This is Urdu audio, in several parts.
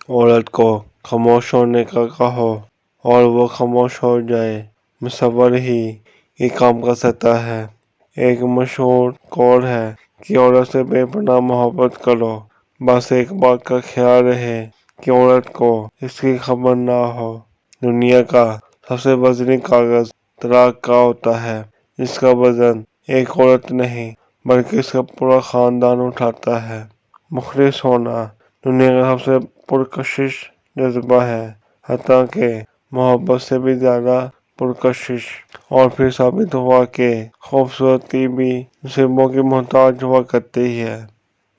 عورت کو خاموش ہونے کا کہو اور وہ خاموش ہو جائے، مصور ہی یہ کام کر سکتا ہے۔ ایک مشہور قول ہے کہ عورت سے بے پناہ محبت کرو، بس ایک بات کا خیال رہے کہ عورت کو اس کی خبر نہ ہو۔ دنیا کا سب سے وزنی کاغذ طلاق کا ہوتا ہے، جس کا وزن ایک عورت نہیں بلکہ اس کا پورا خاندان اٹھاتا ہے۔ مخلص ہونا دنیا کا سب سے پرکشش جذبہ ہے، حتیٰ کہ محبت سے بھی زیادہ پرکشش۔ اور پھر ثابت ہوا کہ خوبصورتی بھی نصیبوں کی محتاج ہوا کرتی ہے۔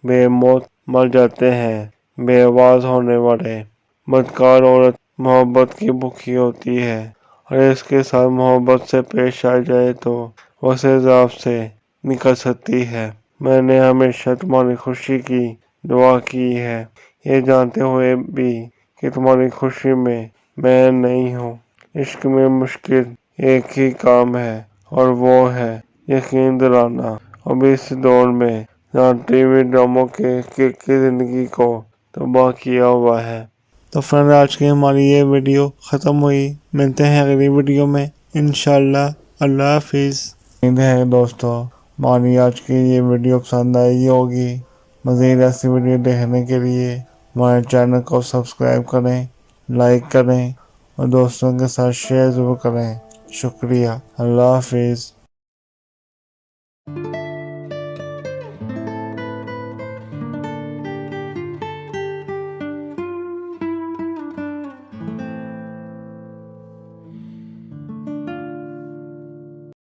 بے موت مر جاتے ہیں بے آواز ہونے والے۔ بدکار عورت محبت کی بھوکی ہوتی ہے، اور اس کے ساتھ محبت سے پیش آ جائے تو وہ اس عذاب سے نکل سکتی ہے۔ میں نے ہمیشہ تمہاری خوشی کی دعا کی ہے، یہ جانتے ہوئے بھی کہ تمہاری خوشی میں میں نہیں ہوں۔ عشق میں مشکل ایک ہی کام ہے، اور وہ ہے یقین دلانا، اور بھی اس دور میں جہاں ٹی وی ڈراموں کی زندگی کو تباہ کیا ہوا ہے۔ تو فرینڈ، آج کی ہماری یہ ویڈیو ختم ہوئی، ملتے ہیں اگلی ویڈیو میں انشاءاللہ۔ اللہ حافظ۔ امید ہے دوستو ہماری آج کی یہ ویڈیو پسند آئی ہوگی۔ مزید ایسی ویڈیو دیکھنے کے لیے ہمارے چینل کو سبسکرائب کریں، لائک کریں اور دوستوں کے ساتھ شیئر ضرور کریں۔ شکریہ۔ اللہ حافظ۔